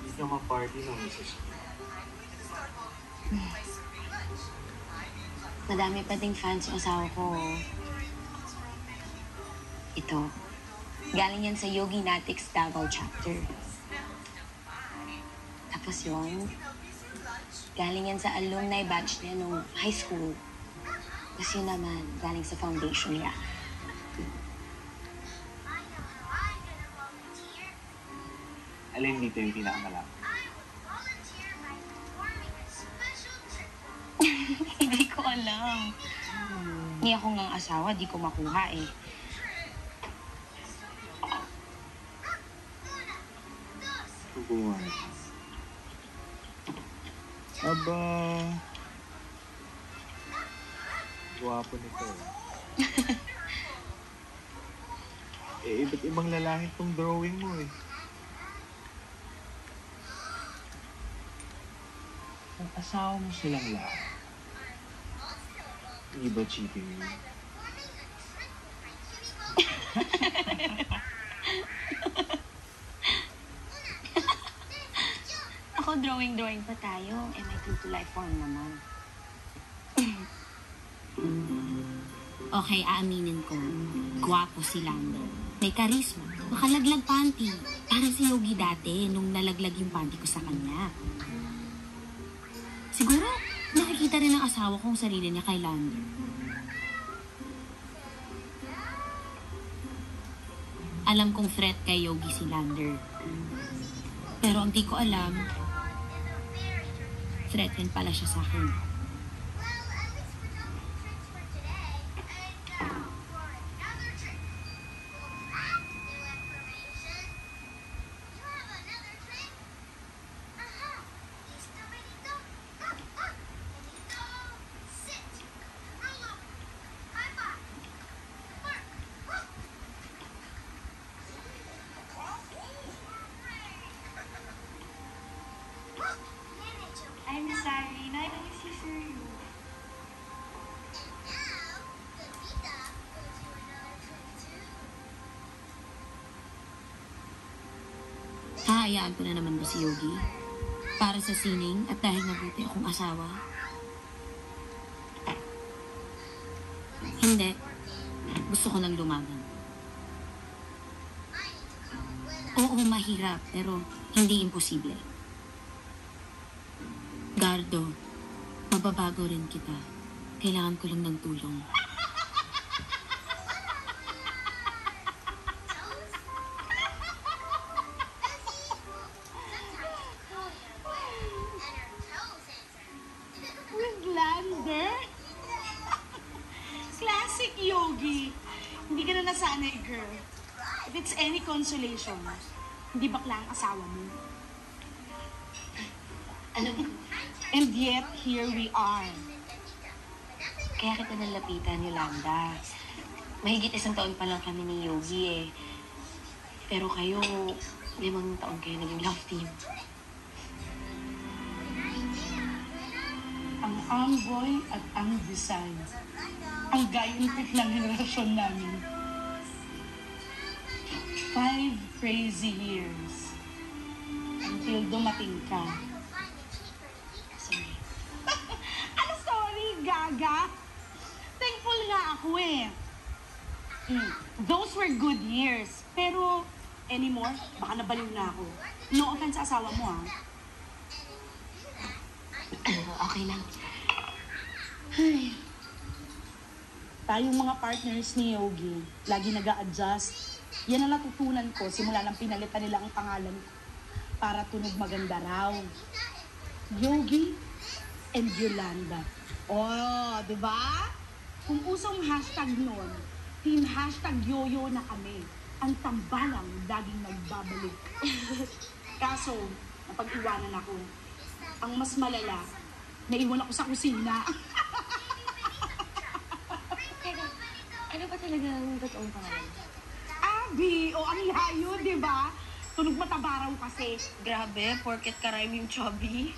Hindi ka ma-party ng misis ko. Madami pa ding fans yung asawa ko. Ito. Galing yan sa Yogi Natics Davao chapter. Tapos yun, galing yan sa alumni batch niya nung high school. Tapos yun naman, galing sa foundation niya. Alin dito yung pinakamalaki? Hindi ko alam. Hindi ako ngang asawa, di ko makuha eh. Kukuha. Aba... Guwapo nito. Iba't ibang lalaki tong drawing mo eh. Ang asawa mo silang lahat. Hindi ba cheating mo? Ako drawing pa tayo. Eh, may true to life form naman. Okay, aaminin ko. Gwapo si Lando. May karisma. Makalaglag panty. Parang si Yogi dati nung nalaglag yung panty ko sa kanya. Siguro, nakikita rin ng asawa kong sarili niya kay Lando. Alam kong threat kay Yogi si Lander. Pero ang di ko alam, threat din pala siya sa akin. I'm sorry, not easy for you. Hahayaan ko na naman ba si Yogi? Para sa sining at dahil mabuti akong asawa? Hindi. Gusto ko nang lumaban. Oo, mahirap, pero hindi imposible. Gardo, mababago rin kita. Kailangan ko lang ng tulong. With Lander? Classic Yogi. Hindi ka na nasanay, girl. If it's any consolation, hindi bakla ang asawa mo. Ano? And yet, here we are. Kaya kita nalapitan, Yolanda. Mahigit 1 taon pa lang kami ni Yogi eh. Pero kayo, 5 taon kayo naging love team. Ang Amboy at ang Design. Ang gayuntit ng henerasyon namin. 5 crazy years. Until dumating ka. Sorry. Ano sorry, Gaga? Thankful nga ako eh. Those were good years. Pero, anymore, baka nabaliw na ako. No offense sa asawa mo, ha? Okay lang. Ay. Tayong mga partners ni Yogi, lagi nag-a-adjust. Yan ang natutunan ko simula nang pinalitan nila ang pangalan ko para tunog maganda raw. Yogi and Yolanda. Oh, di ba? Kung usong hashtag noon, team hashtag yoyo na kami. Ang tambalang laging nagbabalik. Kaso, napag-iwanan ako. Ang mas malala, naiwan ako sa kusina. Ano ba talaga ang totoong pangalan? Abby, o ang layo, di ba? Tunog mataba raw kasi. Grabe, porket karime yung chubby.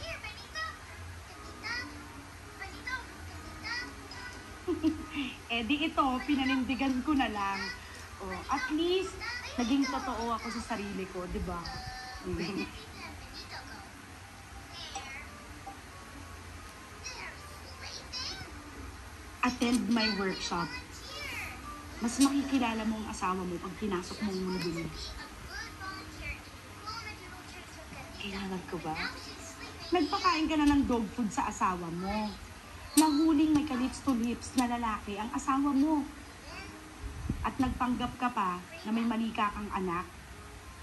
Eh di ito, pinanindigan ko na lang. Oh, at least, naging totoo ako sa sarili ko, di ba? Attend my workshop. Mas makikilala mo ang asawa mo pag pinasok mo ang mundo niya. Kailangan ko ba? Nagpakain ka na ng dog food sa asawa mo. Nahuling may ka-lips to lips na lalaki ang asawa mo. At nagpanggap ka pa na may manika kang anak.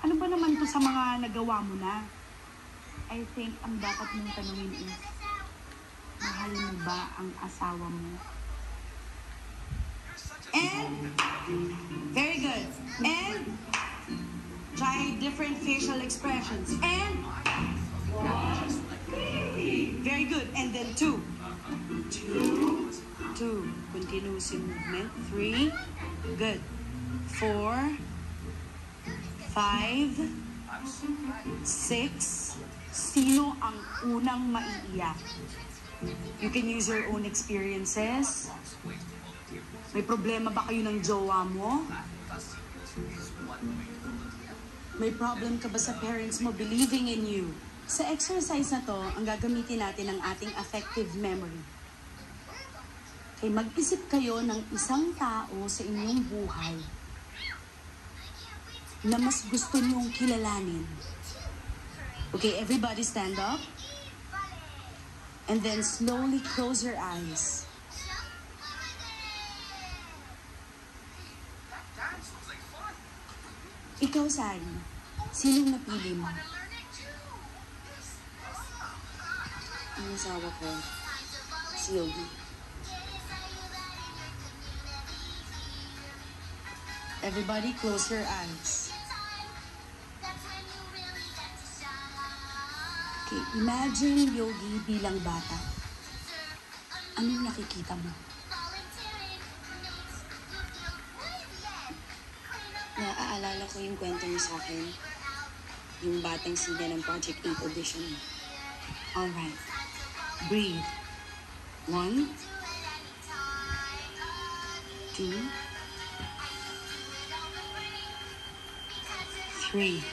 Ano ba naman to sa mga nagawa mo na? I think ang dapat mong tanungin is, mahal mo ba ang asawa mo? And, very good. And, try different facial expressions. And, very good. And then 2. 2. Continuous in movement. 3. Good. 4. 5. 6. Sino ang unang maiiyak? You can use your own experiences. May problema ba kayo ng jowa mo? May problem ka ba sa parents mo believing in you? Sa exercise na to, ang gagamitin natin ng ating affective memory. Kaya mag-isip kayo ng isang tao sa inyong buhay na mas gusto niyong kilalanin. Okay, everybody stand up. And then slowly close your eyes. Ikaw, Sari, sinong napili mo? Ang asawa ko, si Yogi. Everybody close your eyes. Okay, imagine Yogi bilang bata. Anong nakikita mo? Naaalala ko yung kwento niya sa akin. Yung batang sinya ng Project 8 audition. Alright. Breathe. 1, 2, 3.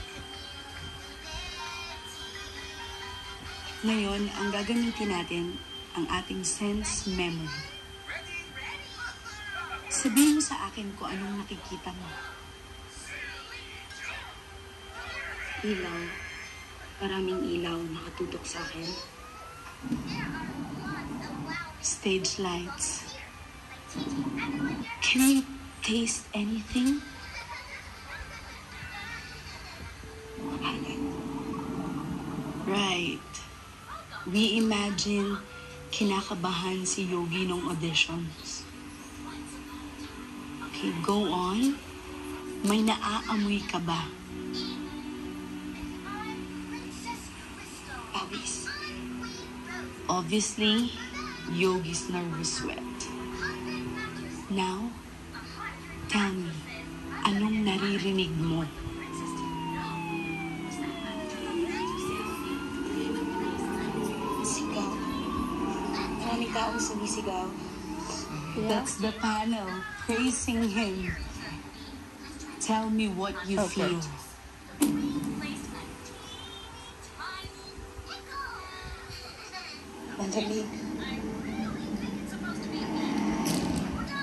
Ngayon, ang gagamitin natin ang ating sense memory. Sabihin mo sa akin kung anong nakikita mo. Ilaw. Maraming ilaw nakatutok sa akin. Stage lights. Can you taste anything? Right. We imagine kinakabahan si Yogi nung auditions. Okay, go on. May naaamoy ka ba? Pawis. Obviously, Yogi's nervous sweat. Now, tell me, anong naririnig mo? Sigaw. Maraming taong sumisigaw. That's the panel praising him. Tell me what you feel. Mandali.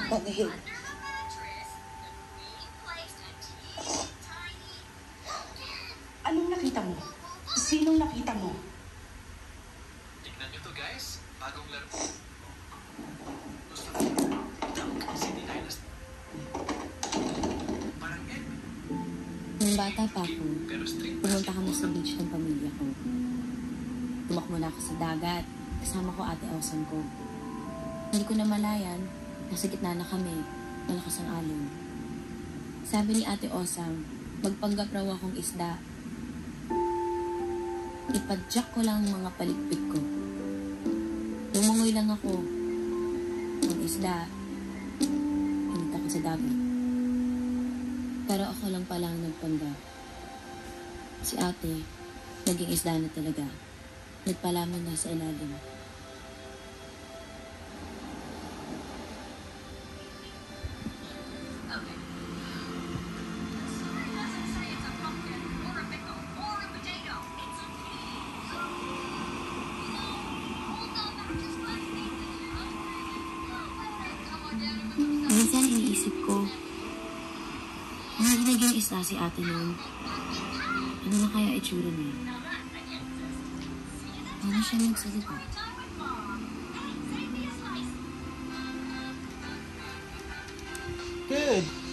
Panahig. Anong nakita mo? Sinong nakita mo? Tignan nyo to guys, bagong laro. City Dynasty. Parang egg, Nung bata pa ako, pero strict pumunta kami sa beach ng pamilya ko. Tumakbo na ako sa dagat, kasama ko ate Awesome ko. Hindi ko namalayan, nasa gitna na kami, malakas ang alon. Sabi ni ate Awesome, magpanggap raw akong isda. Ipadyak ko lang mga palikpik ko. Lumangoy lang ako. Ang isda, hinita ko sa dagat. Pero ako lang pala ang nagpanggap. Si ate, naging isda na talaga. Nagpalaman na sa ilalim. Minsan iniisip ko, naging isda si ate noon. Ano na kaya itsura niya? Paano siya nagsalita? Good.